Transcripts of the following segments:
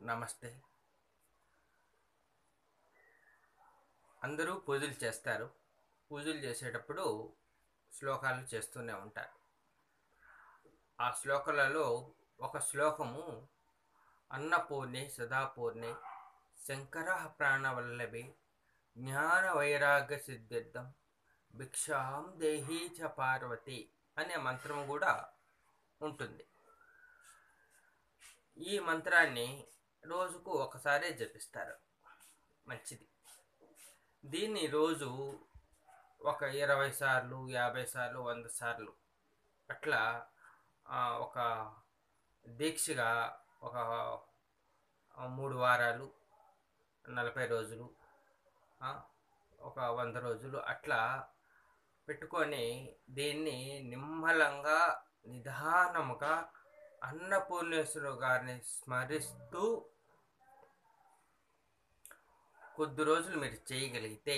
నమస్తే. అందరూ పూజలు చేస్తారు. పూజలు చేసేటప్పుడు శ్లోకాలు చేస్తూనే ఉంటారు. ఆ శ్లోకాలలో ఒక శ్లోకము అన్నపూర్ణే సదాపూర్ణే శంకరః ప్రాణవల్లభే జ్ఞాన వైరాగ్య సిద్ధిర్థం భిక్షాం దేహీ చ పార్వతి అనే మంత్రం కూడా ఉంటుంది. ఈ మంత్రాన్ని రోజుకు ఒకసారే జపిస్తారు. మంచిది. దీన్ని రోజు ఒక 20 సార్లు, 50 సార్లు, 100 సార్లు అట్లా ఒక దీక్షగా ఒక 3 వారాలు, 40 రోజులు, ఒక 100 రోజులు అట్లా పెట్టుకొని దీన్ని నిమ్మలంగా నిదానముగా అన్నపూర్ణేశ్వరు గారిని స్మరిస్తూ కొద్ది రోజులు మీరు చేయగలిగితే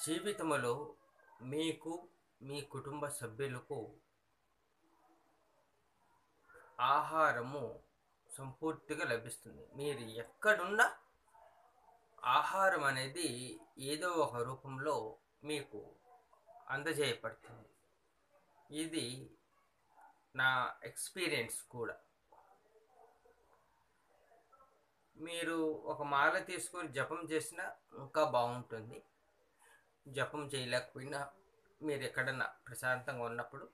జీవితంలో మీకు మీ కుటుంబ సభ్యులకు ఆహారము సంపూర్తిగా లభిస్తుంది. మీరు ఎక్కడున్నా ఆహారం అనేది ఏదో ఒక రూపంలో మీకు అందజేయబడుతుంది. ఇది నా ఎక్స్పీరియన్స్ కూడా. మీరు ఒక మాల తీసుకొని జపం చేసినా ఇంకా బాగుంటుంది. జపం చేయలేకపోయినా మీరు ఎక్కడన్నా ప్రశాంతంగా ఉన్నప్పుడు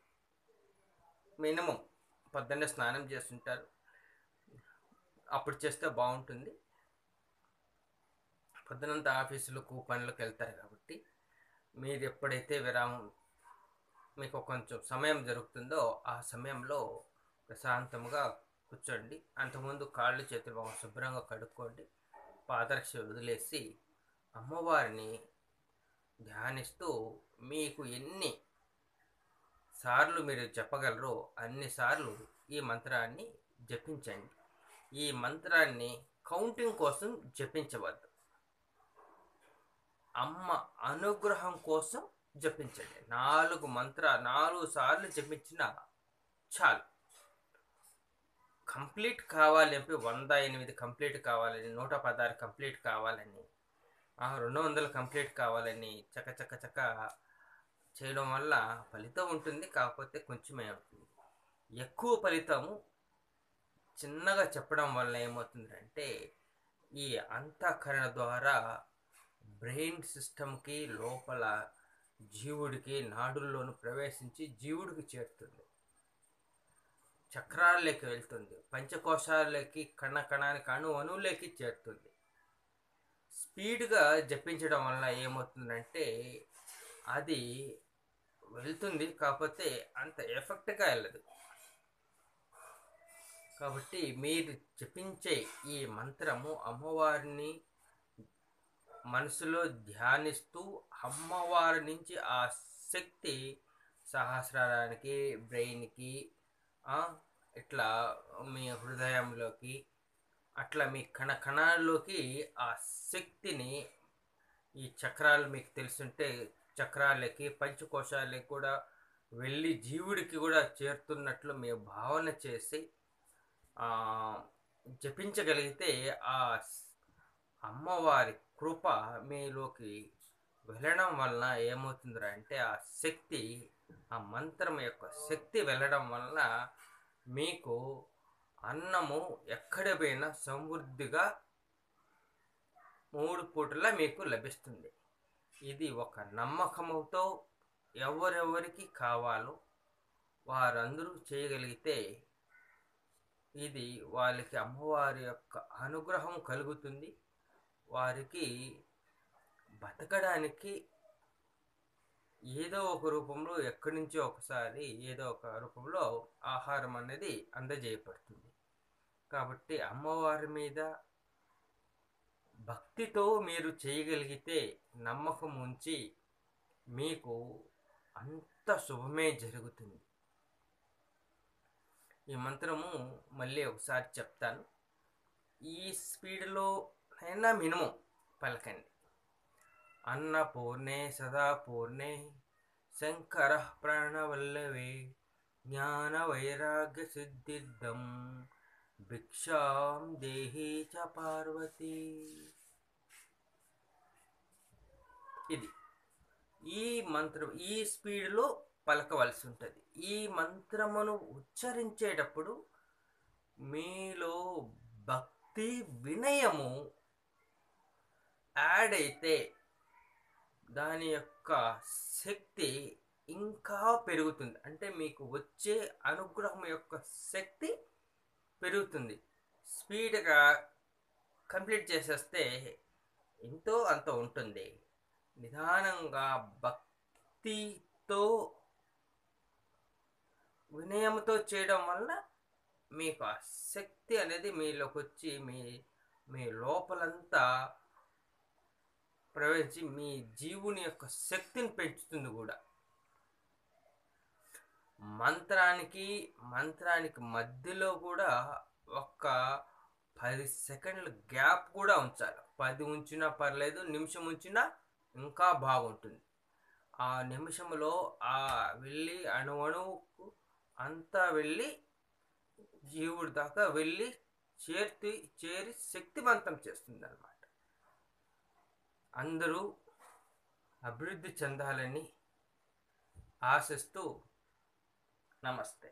మినిమం పొద్దున్నే స్నానం చేస్తుంటారు, అప్పుడు చేస్తే బాగుంటుంది. పొద్దునంతా ఆఫీసులకు పనులకు వెళ్తారు కాబట్టి మీరు ఎప్పుడైతే విరామం మీకు కొంచెం సమయం జరుగుతుందో ఆ సమయంలో ప్రశాంతంగా కూర్చోండి. అంతకుముందు కాళ్ళు చేతులు శుభ్రంగా కడుక్కోండి. పాదరక్ష వదిలేసి అమ్మవారిని ధ్యానిస్తూ మీకు ఎన్ని సార్లు మీరు చెప్పగలరో అన్నిసార్లు ఈ మంత్రాన్ని జపించండి. ఈ మంత్రాన్ని కౌంటింగ్ కోసం జపించవద్దు. అమ్మ అనుగ్రహం కోసం జపించండి. 4 సార్లు జపించిన చాలు. కంప్లీట్ కావాలి అంటే 108 కంప్లీట్ కావాలని, 116 కంప్లీట్ కావాలని, 200 కంప్లీట్ కావాలని చక్క చేయడం వల్ల ఫలితం ఉంటుంది. కాకపోతే కొంచెమే ఉంటుంది. ఎక్కువ ఫలితము చిన్నగా చెప్పడం వల్ల ఏమవుతుందంటే ఈ అంతఃకరణ ద్వారా బ్రెయిన్ సిస్టమ్కి లోపల జీవుడికి నాడుల్లోనూ ప్రవేశించి జీవుడికి చేరుతుంది. చక్రాల్లోకి వెళ్తుంది. పంచకోశాలకి కణానికి అణువులోకి చేరుతుంది. స్పీడ్గా జపించడం వల్ల ఏమవుతుందంటే అది వెళ్తుంది, కాకపోతే అంత ఎఫెక్ట్గా వెళ్ళదు. కాబట్టి మీరు జపించే ఈ మంత్రము అమ్మవారిని మనసులో ధ్యానిస్తూ అమ్మవారి నుంచి ఆ శక్తి సహస్రారానికి, బ్రెయిన్కి, ఇట్లా మీ హృదయంలోకి, అట్లా మీ కణాల్లోకి ఆ శక్తిని ఈ చక్రాలు మీకు తెలుసుంటే చక్రాలకి పంచకోశాలకి కూడా వెళ్ళి జీవుడికి కూడా చేరుతున్నట్లు మీరు భావన చేసి జపించగలిగితే ఆ అమ్మవారి కృప మీలోకి వెళ్ళడం వలన ఏమవుతుందిరా అంటే ఆ శక్తి, ఆ మంత్రం యొక్క శక్తి వెళ్ళడం వలన మీకు అన్నము ఎక్కడ పోయినా సమృద్ధిగా 3 పూటలా మీకు లభిస్తుంది. ఇది ఒక నమ్మకంతో ఎవరెవరికి కావాలో వారందరూ చేయగలిగితే ఇది వాళ్ళకి అమ్మవారి యొక్క అనుగ్రహం కలుగుతుంది. వారికి బతకడానికి ఏదో ఒక రూపంలో ఎక్కడి నుంచో ఒకసారి ఏదో ఒక రూపంలో ఆహారం అనేది అందజేయబడుతుంది. కాబట్టి అమ్మవారి మీద భక్తితో మీరు చేయగలిగితే, నమ్మకం ఉంచి మీకు అంత శుభమే జరుగుతుంది. ఈ మంత్రము మళ్ళీ ఒకసారి చెప్తాను. ఈ స్పీడ్లో అయినా మినిమం పలకండి. అన్నపూర్ణే సదాపూర్ణే శంకరః ప్రాణవల్లభే జ్ఞాన వైరాగ్య సిద్ధిర్థం భిక్షాం దేహి చ పార్వతీ. ఇది ఈ మంత్రం ఈ స్పీడ్లో పలకవలసి ఉంటుంది. ఈ మంత్రమును ఉచ్చరించేటప్పుడు మీలో భక్తి వినయము యాడ్ అయితే దాని యొక్క శక్తి ఇంకా పెరుగుతుంది. అంటే మీకు వచ్చే అనుగ్రహం యొక్క శక్తి పెరుగుతుంది. స్పీడ్గా కంప్లీట్ చేసేస్తే ఎంతో అంత ఉంటుంది. నిదానంగా భక్తితో వినయంతో చేయడం వల్ల మీకు ఆ శక్తి అనేది మీలోకి వచ్చి మీ లోపలంతా ప్రవేశించి మీ జీవుని యొక్క శక్తిని పెంచుతుంది కూడా. మంత్రానికి మధ్యలో కూడా ఒక 10 సెకండ్ల గ్యాప్ కూడా ఉంచాలి. 10 ఉంచినా పర్లేదు, నిమిషం ఉంచినా ఇంకా బాగుంటుంది. ఆ నిమిషంలో వెళ్ళి అణువుకు అంతా వెళ్ళి జీవుడి దాకా వెళ్ళి చేరి శక్తివంతం చేస్తుంది అన్నమాట. అందరూ అభివృద్ధి చెందాలని ఆశిస్తూ నమస్తే.